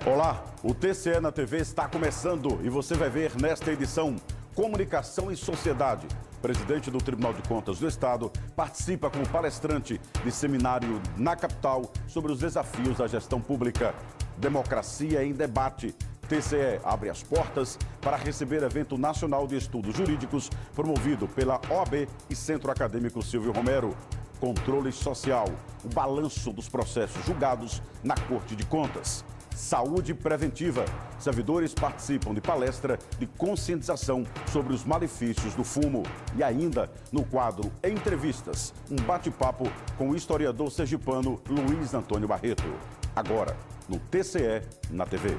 Olá, o TCE na TV está começando e você vai ver nesta edição Comunicação e Sociedade. O presidente do Tribunal de Contas do Estado participa como palestrante de seminário na capital sobre os desafios da gestão pública. Democracia em debate. TCE abre as portas para receber evento nacional de estudos jurídicos promovido pela OAB e Centro Acadêmico Silvio Romero. Controle social, o balanço dos processos julgados na Corte de Contas. Saúde preventiva. Servidores participam de palestra de conscientização sobre os malefícios do fumo. E ainda, no quadro Entrevistas, um bate-papo com o historiador sergipano Luiz Antônio Barreto. Agora, no TCE na TV.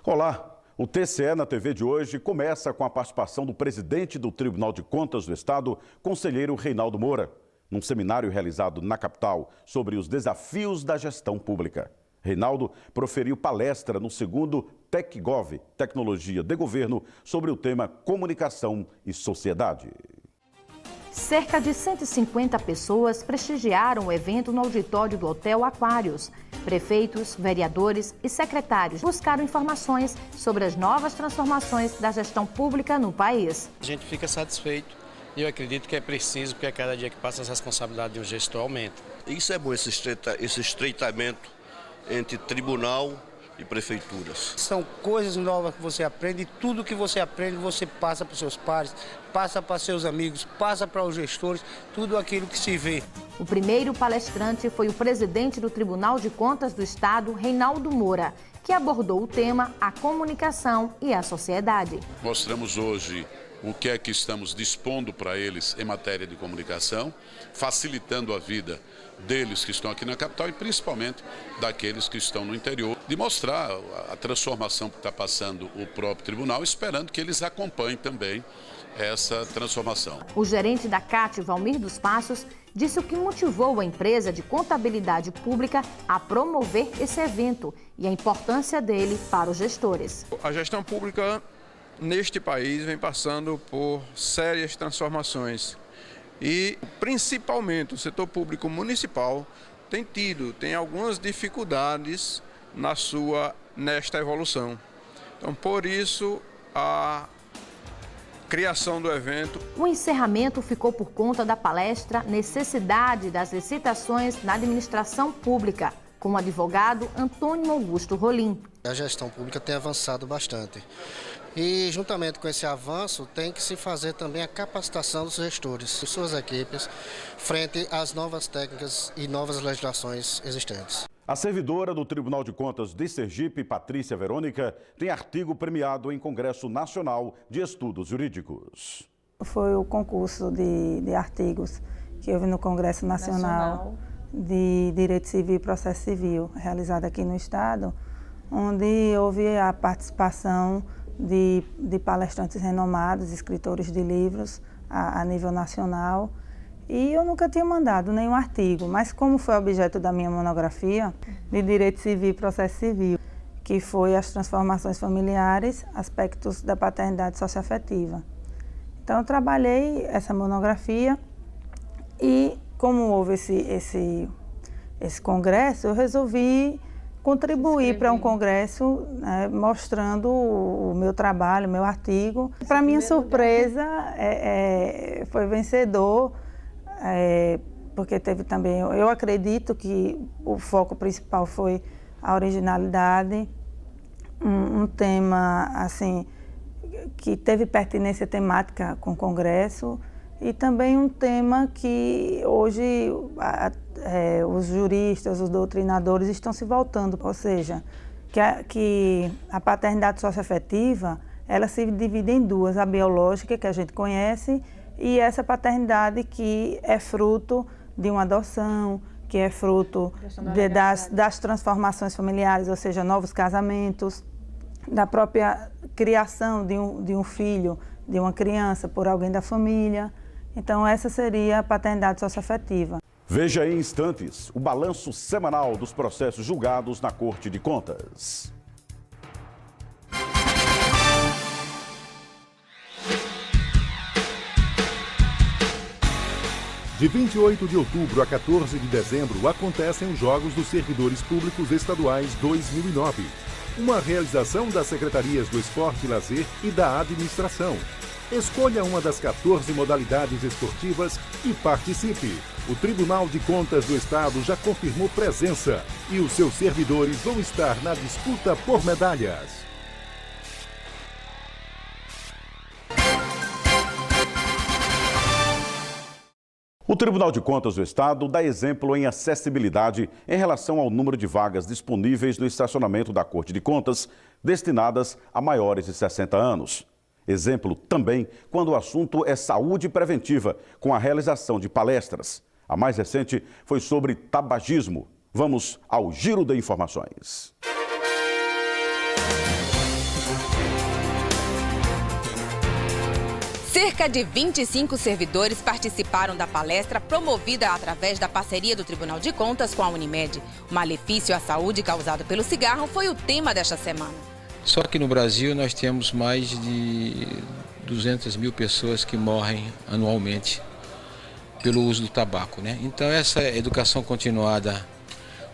Olá! O TCE na TV de hoje começa com a participação do presidente do Tribunal de Contas do Estado, conselheiro Reinaldo Moura, num seminário realizado na capital sobre os desafios da gestão pública. Reinaldo proferiu palestra no segundo TecGov, Tecnologia de Governo, sobre o tema Comunicação e Sociedade. Cerca de 150 pessoas prestigiaram o evento no auditório do Hotel Aquários. Prefeitos, vereadores e secretários buscaram informações sobre as novas transformações da gestão pública no país. A gente fica satisfeito e eu acredito que é preciso, porque a cada dia que passa as responsabilidades de um gestor aumentam. Isso é bom, esse estreitamento entre tribunal e prefeituras. São coisas novas que você aprende e tudo que você aprende você passa para os seus pares, passa para seus amigos, passa para os gestores, tudo aquilo que se vê. O primeiro palestrante foi o presidente do Tribunal de Contas do Estado, Reinaldo Moura, que abordou o tema A Comunicação e a Sociedade. Mostramos hoje o que é que estamos dispondo para eles em matéria de comunicação, facilitando a vida deles que estão aqui na capital e principalmente daqueles que estão no interior, de mostrar a transformação que está passando o próprio tribunal, esperando que eles acompanhem também essa transformação. O gerente da CAT, Valmir dos Passos, disse o que motivou a empresa de contabilidade pública a promover esse evento e a importância dele para os gestores. A gestão pública neste país vem passando por sérias transformações e principalmente o setor público municipal tem algumas dificuldades nesta evolução. Então, por isso, a criação do evento. O encerramento ficou por conta da palestra Necessidade das Licitações na Administração Pública, com o advogado Antônio Augusto Rolim. A gestão pública tem avançado bastante. E, juntamente com esse avanço, tem que se fazer também a capacitação dos gestores e suas equipes frente às novas técnicas e novas legislações existentes. A servidora do Tribunal de Contas de Sergipe, Patrícia Verônica, tem artigo premiado em Congresso Nacional de Estudos Jurídicos. Foi o concurso de artigos que houve no Congresso Nacional de Direito Civil e Processo Civil, realizado aqui no Estado, onde houve a participação de palestrantes renomados, escritores de livros a nível nacional. E eu nunca tinha mandado nenhum artigo, mas como foi objeto da minha monografia de Direito Civil e Processo Civil, que foi as transformações familiares, aspectos da paternidade socioafetiva. Então eu trabalhei essa monografia e como houve esse congresso, eu resolvi contribuir para um congresso, né, mostrando o meu trabalho, o meu artigo. Para minha surpresa, foi vencedor, porque teve também, eu acredito que o foco principal foi a originalidade, um tema assim que teve pertinência temática com o congresso e também um tema que hoje os juristas, os doutrinadores estão se voltando, ou seja, que a paternidade socioafetiva, ela se divide em duas, a biológica, que a gente conhece, e essa paternidade que é fruto de uma adoção, que é fruto das transformações familiares, ou seja, novos casamentos, da própria criação de um filho, de uma criança por alguém da família. Então, essa seria a paternidade socioafetiva. Veja em instantes o balanço semanal dos processos julgados na Corte de Contas. De 28 de outubro a 14 de dezembro acontecem os Jogos dos Servidores Públicos Estaduais 2009. Uma realização das Secretarias do Esporte e Lazer e da Administração. Escolha uma das 14 modalidades esportivas e participe. O Tribunal de Contas do Estado já confirmou presença e os seus servidores vão estar na disputa por medalhas. O Tribunal de Contas do Estado dá exemplo em acessibilidade em relação ao número de vagas disponíveis no estacionamento da Corte de Contas destinadas a maiores de 60 anos. Exemplo também quando o assunto é saúde preventiva, com a realização de palestras. A mais recente foi sobre tabagismo. Vamos ao giro de informações. Cerca de 25 servidores participaram da palestra promovida através da parceria do Tribunal de Contas com a Unimed. O malefício à saúde causado pelo cigarro foi o tema desta semana. Só que no Brasil nós temos mais de 200 mil pessoas que morrem anualmente pelo uso do tabaco, né? Então essa educação continuada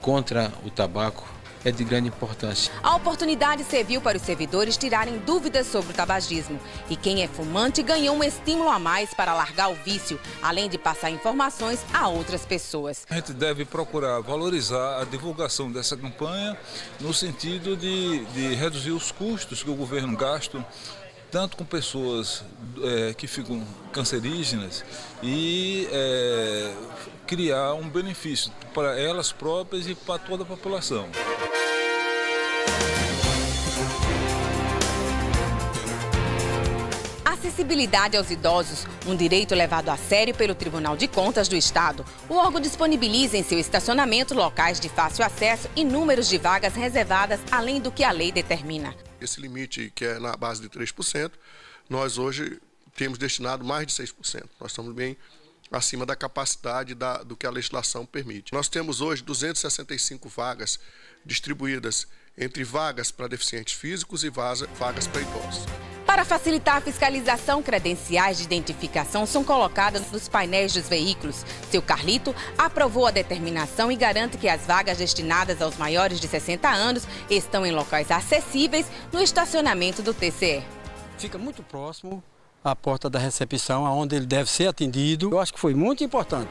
contra o tabaco é de grande importância. A oportunidade serviu para os servidores tirarem dúvidas sobre o tabagismo. E quem é fumante ganhou um estímulo a mais para largar o vício, além de passar informações a outras pessoas. A gente deve procurar valorizar a divulgação dessa campanha no sentido de reduzir os custos que o governo gasta, tanto com pessoas que ficam cancerígenas e criar um benefício para elas próprias e para toda a população. Acessibilidade aos idosos, um direito levado a sério pelo Tribunal de Contas do Estado. O órgão disponibiliza em seu estacionamento locais de fácil acesso e números de vagas reservadas, além do que a lei determina. Esse limite, que é na base de 3%, nós hoje temos destinado mais de 6%. Nós estamos bem acima da capacidade do que a legislação permite. Nós temos hoje 265 vagas distribuídas entre vagas para deficientes físicos e vagas para idosos. Para facilitar a fiscalização, credenciais de identificação são colocadas nos painéis dos veículos. Seu Carlito aprovou a determinação e garante que as vagas destinadas aos maiores de 60 anos estão em locais acessíveis no estacionamento do TCE. Fica muito próximo à porta da recepção, aonde ele deve ser atendido. Eu acho que foi muito importante.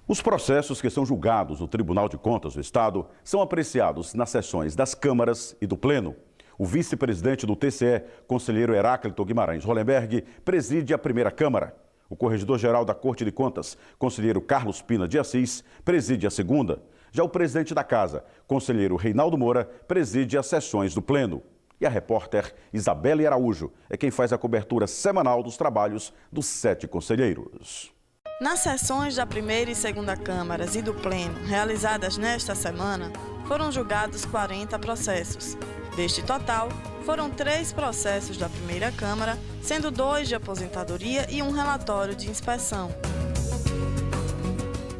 Os processos que são julgados no Tribunal de Contas do Estado são apreciados nas sessões das câmaras e do Pleno. O vice-presidente do TCE, conselheiro Heráclito Guimarães Hollenberg, preside a primeira Câmara. O corregedor-geral da Corte de Contas, conselheiro Carlos Pina de Assis, preside a segunda. Já o presidente da Casa, conselheiro Reinaldo Moura, preside as sessões do Pleno. E a repórter Isabelle Araújo é quem faz a cobertura semanal dos trabalhos dos 7 conselheiros. Nas sessões da primeira e segunda câmaras e do Pleno, realizadas nesta semana, foram julgados 40 processos. Deste total, foram 3 processos da primeira Câmara, sendo 2 de aposentadoria e um relatório de inspeção.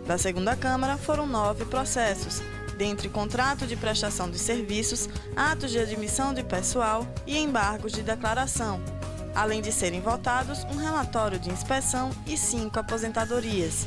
Da segunda Câmara, foram 9 processos, dentre contrato de prestação de serviços, atos de admissão de pessoal e embargos de declaração, além de serem votados um relatório de inspeção e 5 aposentadorias.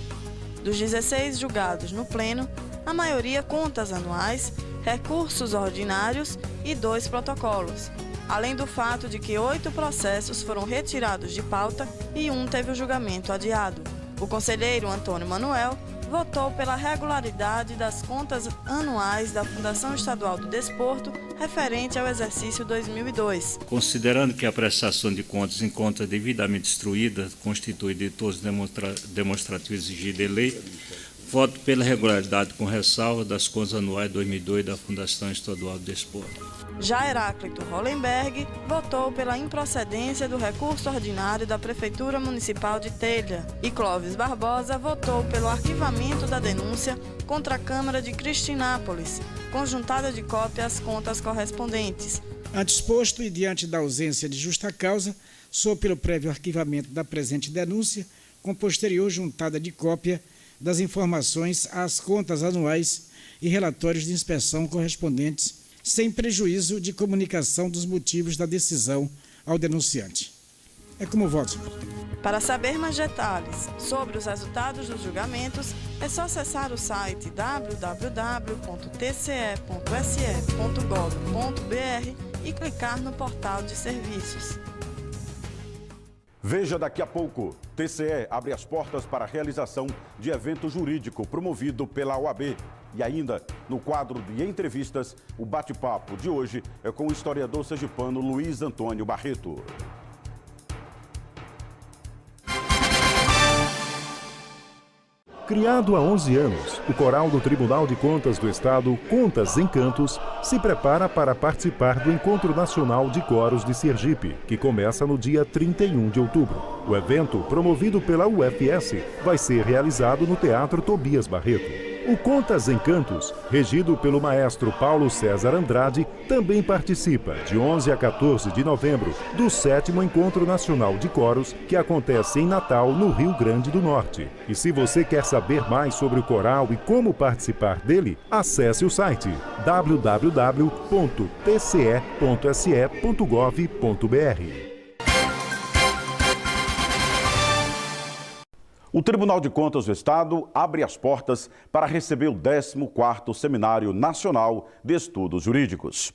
Dos 16 julgados no Pleno, a maioria contas anuais, recursos ordinários e 2 protocolos, além do fato de que 8 processos foram retirados de pauta e um teve o julgamento adiado. O conselheiro Antônio Manuel votou pela regularidade das contas anuais da Fundação Estadual do Desporto referente ao exercício 2002. Considerando que a prestação de contas encontra devidamente instruída, constituída de todos os demonstrativos exigidos em lei, voto pela regularidade com ressalva das contas anuais 2002 da Fundação Estadual do Desporto. Já Heráclito Hollenberg votou pela improcedência do recurso ordinário da Prefeitura Municipal de Telha e Clóvis Barbosa votou pelo arquivamento da denúncia contra a Câmara de Cristinápolis, conjuntada de cópia às contas correspondentes. Ante exposto e diante da ausência de justa causa, sou pelo prévio arquivamento da presente denúncia, com posterior juntada de cópia das informações às contas anuais e relatórios de inspeção correspondentes, sem prejuízo de comunicação dos motivos da decisão ao denunciante. É como votos. Para saber mais detalhes sobre os resultados dos julgamentos, é só acessar o site www.tce.se.gov.br e clicar no portal de serviços. Veja daqui a pouco. TCE abre as portas para a realização de evento jurídico promovido pela OAB. E ainda, no quadro de entrevistas, o bate-papo de hoje é com o historiador sergipano Luiz Antônio Barreto. Criado há 11 anos, o coral do Tribunal de Contas do Estado, Contas em Cantos, se prepara para participar do Encontro Nacional de Coros de Sergipe, que começa no dia 31 de outubro. O evento, promovido pela UFS, vai ser realizado no Teatro Tobias Barreto. O Contas em Cantos, regido pelo maestro Paulo César Andrade, também participa, de 11 a 14 de novembro, do 7º Encontro Nacional de Coros, que acontece em Natal, no Rio Grande do Norte. E se você quer saber mais sobre o coral e como participar dele, acesse o site www.tce.se.gov.br. O Tribunal de Contas do Estado abre as portas para receber o 14º Seminário Nacional de Estudos Jurídicos.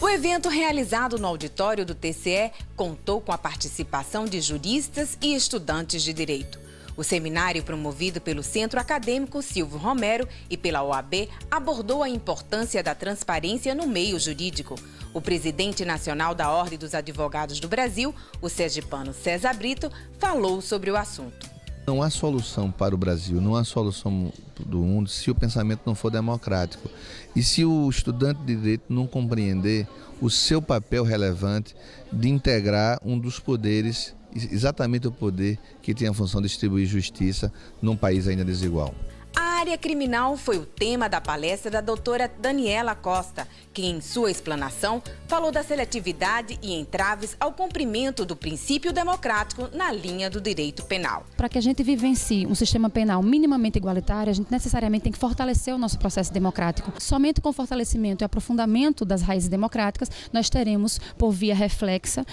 O evento realizado no auditório do TCE contou com a participação de juristas e estudantes de direito. O seminário, promovido pelo Centro Acadêmico Silvio Romero e pela OAB, abordou a importância da transparência no meio jurídico. O presidente nacional da Ordem dos Advogados do Brasil, o sergipano César Brito, falou sobre o assunto. Não há solução para o Brasil, não há solução do mundo se o pensamento não for democrático. E se o estudante de direito não compreender o seu papel relevante de integrar um dos poderes, exatamente o poder que tem a função de distribuir justiça num país ainda desigual. A área criminal foi o tema da palestra da doutora Daniela Costa, que em sua explanação falou da seletividade e entraves ao cumprimento do princípio democrático na linha do direito penal. Para que a gente vivencie um sistema penal minimamente igualitário, a gente necessariamente tem que fortalecer o nosso processo democrático. Somente com o fortalecimento e aprofundamento das raízes democráticas, nós teremos, por via reflexa,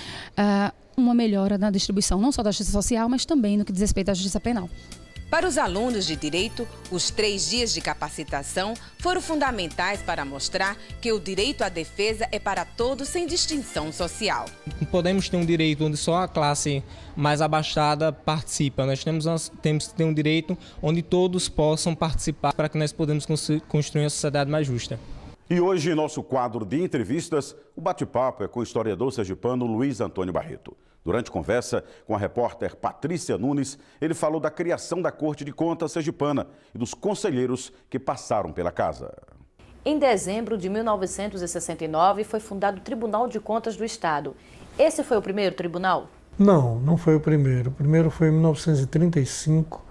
uma melhora na distribuição não só da justiça social, mas também no que diz respeito à justiça penal. Para os alunos de direito, os 3 dias de capacitação foram fundamentais para mostrar que o direito à defesa é para todos sem distinção social. Não podemos ter um direito onde só a classe mais abastada participa. Nós temos que ter um direito onde todos possam participar para que nós podemos construir uma sociedade mais justa. E hoje, em nosso quadro de entrevistas, o bate-papo é com o historiador sergipano Luiz Antônio Barreto. Durante conversa com a repórter Patrícia Nunes, ele falou da criação da Corte de Contas sergipana e dos conselheiros que passaram pela casa. Em dezembro de 1969, foi fundado o Tribunal de Contas do Estado. Esse foi o primeiro tribunal? Não foi o primeiro. O primeiro foi em 1935,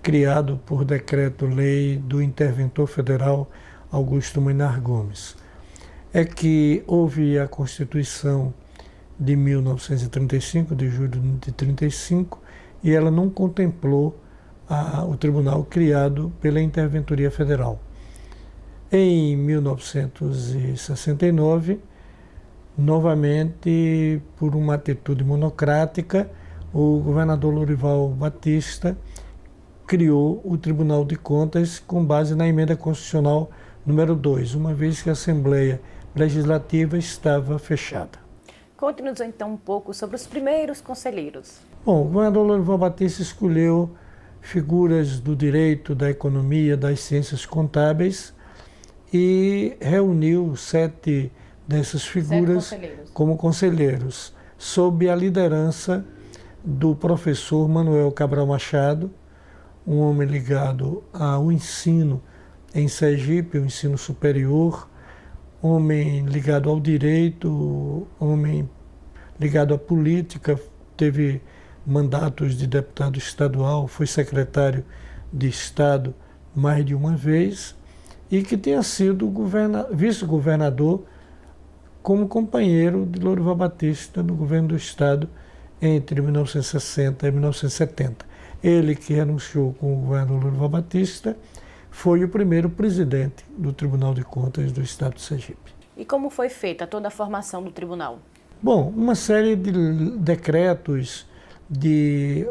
criado por decreto-lei do interventor federal Augusto Maynard Gomes. É que houve a Constituição de 1935, de julho de 35, e ela não contemplou o tribunal criado pela Interventoria Federal. Em 1969, novamente, por uma atitude monocrática, o governador Lourival Batista criou o Tribunal de Contas com base na emenda constitucional número 2, uma vez que a Assembleia Legislativa estava fechada. Conte-nos então um pouco sobre os primeiros conselheiros. Bom, o governador Lourival Batista escolheu figuras do direito, da economia, das ciências contábeis e reuniu 7 dessas figuras como conselheiros, sob a liderança do professor Manuel Cabral Machado, um homem ligado ao ensino em Sergipe, o ensino superior, homem ligado ao direito, homem ligado à política, teve mandatos de deputado estadual, foi secretário de Estado mais de uma vez e que tenha sido vice-governador como companheiro de Lourival Batista no governo do Estado entre 1960 e 1970. Ele, que renunciou com o governo Lourival Batista, foi o primeiro presidente do Tribunal de Contas do Estado de Sergipe. E como foi feita toda a formação do tribunal? Bom, uma série de decretos, de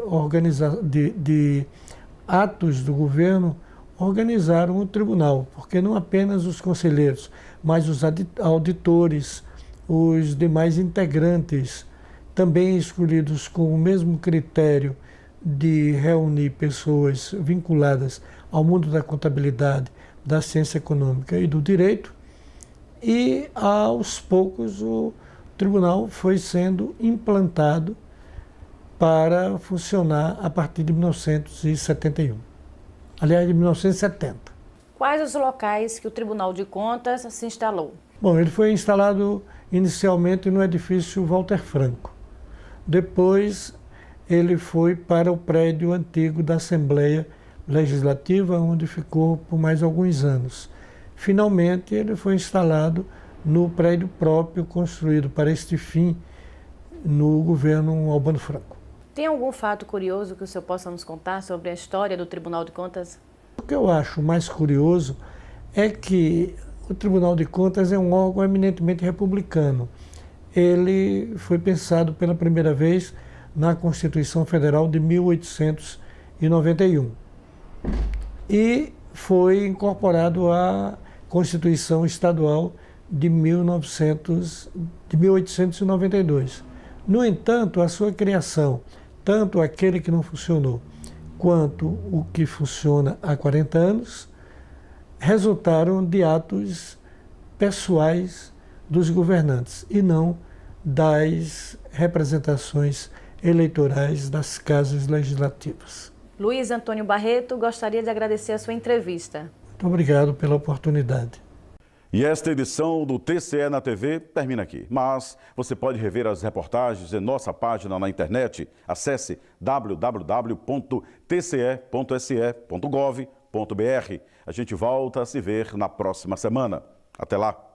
atos do governo organizaram o tribunal, porque não apenas os conselheiros, mas os auditores, os demais integrantes, também escolhidos com o mesmo critério de reunir pessoas vinculadas ao mundo da contabilidade, da ciência econômica e do direito, e aos poucos o tribunal foi sendo implantado para funcionar a partir de 1971. Aliás, de 1970. Quais os locais que o Tribunal de Contas se instalou? Bom, ele foi instalado inicialmente no edifício Walter Franco. Depois, ele foi para o prédio antigo da Assembleia Legislativa, onde ficou por mais alguns anos. Finalmente, ele foi instalado no prédio próprio construído para este fim no governo Albano Franco. Tem algum fato curioso que o senhor possa nos contar sobre a história do Tribunal de Contas? O que eu acho mais curioso é que o Tribunal de Contas é um órgão eminentemente republicano. Ele foi pensado pela primeira vez na Constituição Federal de 1891 e foi incorporado à Constituição Estadual de 1892. No entanto, a sua criação, tanto aquele que não funcionou quanto o que funciona há 40 anos, resultaram de atos pessoais dos governantes e não das representações eleitorais das casas legislativas. Luiz Antônio Barreto, gostaria de agradecer a sua entrevista. Muito obrigado pela oportunidade. E esta edição do TCE na TV termina aqui. Mas você pode rever as reportagens em nossa página na internet. Acesse www.tce.se.gov.br. A gente volta a se ver na próxima semana. Até lá!